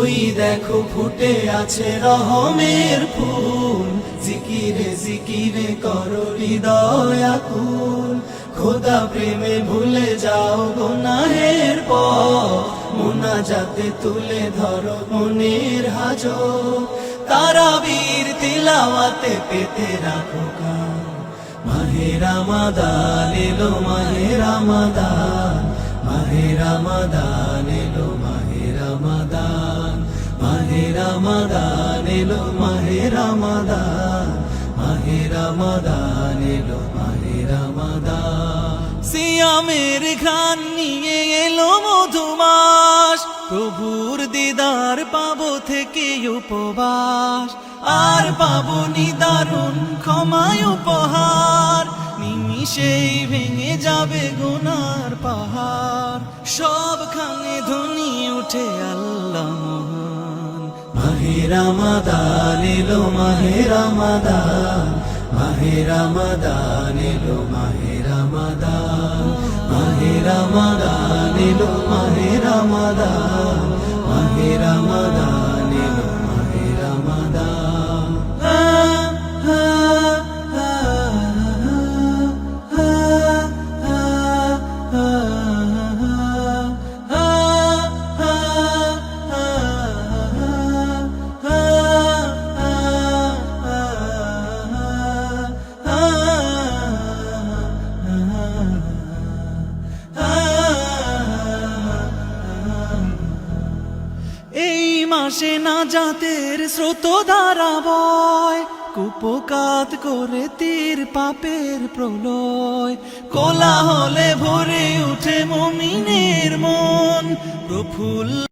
ওই দেখো ফুটে আছে রহমের ফুল, জিকিরে জিকিরে করো হৃদয় আকুল। খোদা প্রেমে ভুলে যাও গুনাহের পথ, মুনাজাতে তুলে ধরো মনের হাজত। তারাবীর তিলাওয়াতে পেতে রাখো কান, মাহে রমাদান এলো, মাহে রমাদান, মাহে রমাদান এলো, মাহে রমাদান, মাহে রমাদান এলো, মাহে রমাদান, মাহে রমাদান এলো, মাহে রমাদান। সিয়ামের ঘ্রাণ নিয়ে এলো মধুমাস, প্রভুর দিদার পাবো থেকে উপবাস, আর পাবো নিদারুণ ক্ষমায় উপহার। নিমিষেই ভেঙে যাবে গুনার পাহাড়, সবখানে ধ্বনি উঠে আল্লাহ মহান। মাহে রমাদান এলো, মাহে রমাদান, মাহে রমাদান এলো, মাহে রমাদান, মাহে রমাদান এলো, মাহে রমাদান, মাহে রমাদান এলো, মাহে রমাদান। এই মাসে নাজাতের স্রোত ধারা বয়, কুপকাত করে তীর পাপের প্রলয়। কোলাহলে ভরে উঠে মুমিনের মন, প্রফুল্ল